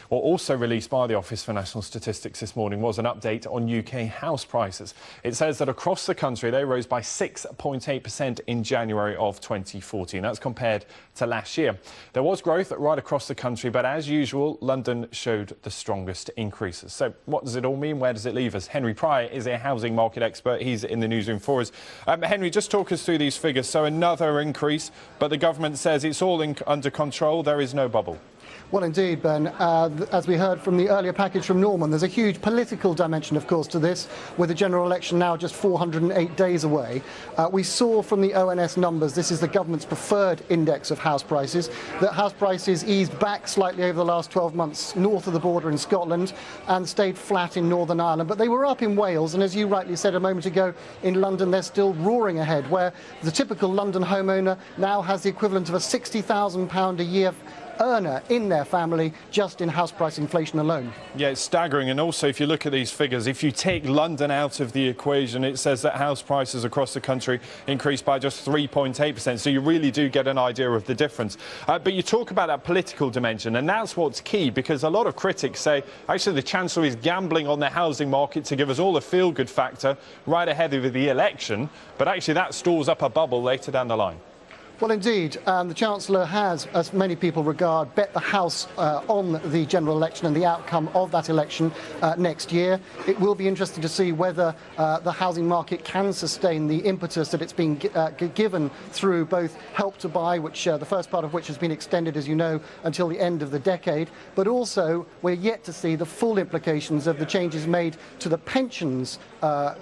Well, also released by the Office for National Statistics this morning was an update on UK house prices. It says that across the country they rose by 6.8% in January of 2014. That's compared to last year. There was growth right across the country, but as usual, London showed the strongest increases. So what does it all mean? Where does it leave us? Henry Pryor is a housing market expert. He's in the newsroom for us. Henry, just talk us through these figures. So another increase, but the government says it's all under control. There is no bubble. Well, indeed, Ben. As we heard from the earlier package from Norman, there's a huge political dimension, of course, to this, with the general election now just 408 days away. We saw from the ONS numbers, this is the government's preferred index of house prices, that house prices eased back slightly over the last 12 months north of the border in Scotland and stayed flat in Northern Ireland. But they were up in Wales, and as you rightly said a moment ago, in London they're still roaring ahead, where the typical London homeowner now has the equivalent of a £60,000 a year earner in their family just in house price inflation alone. Yeah, it's staggering. And also, if you look at these figures, if you take London out of the equation, it says that house prices across the country increased by just 3.8%. So you really do get an idea of the difference. But you talk about that political dimension, and that's what's key, because a lot of critics say actually the Chancellor is gambling on the housing market to give us all a feel-good factor right ahead of the election. But actually that stores up a bubble later down the line. Well, indeed, the Chancellor has, as many people regard, bet the house on the general election and the outcome of that election next year. It will be interesting to see whether the housing market can sustain the impetus that it's been given through both Help to Buy, which the first part of which has been extended, as you know, until the end of the decade, but also we're yet to see the full implications of the changes made to the pensions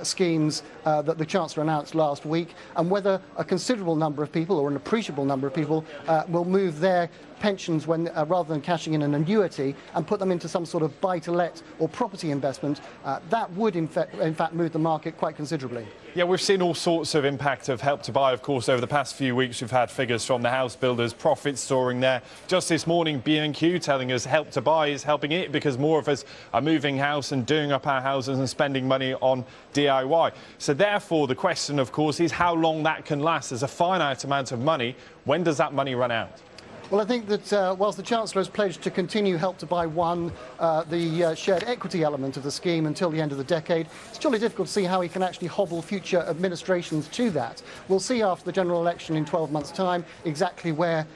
schemes that the Chancellor announced last week, and whether a considerable number of people, or an appreciable number of people, will move their pensions when rather than cashing in an annuity and put them into some sort of buy-to-let or property investment. That would in fact move the market quite considerably. Yeah, we've seen all sorts of impact of Help to Buy, of course, over the past few weeks. We've had figures from the house builders, profits soaring there. Just this morning, B&Q telling us Help to Buy is helping it because more of us are moving house and doing up our houses and spending money on DIY. So therefore, the question, of course, is how long that can last. There's a finite amount of money. When does that money run out? Well, I think that whilst the Chancellor has pledged to continue Help to Buy 1, the shared equity element of the scheme until the end of the decade, it's jolly difficult to see how he can actually hobble future administrations to that. We'll see after the general election in 12 months' time exactly where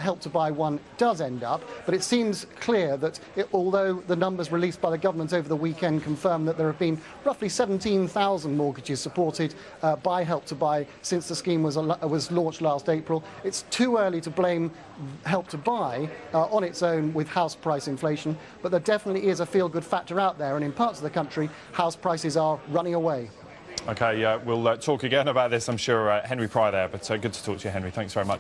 Help to Buy 1 does end up, but it seems clear that although the numbers released by the government over the weekend confirm that there have been roughly 17,000 mortgages supported by Help to Buy since the scheme was launched last April, it's too early to blame Help to Buy on its own with house price inflation, but there definitely is a feel-good factor out there, and in parts of the country house prices are running away. OK, we'll talk again about this, I'm sure. Henry Pryor there, but good to talk to you, Henry. Thanks very much.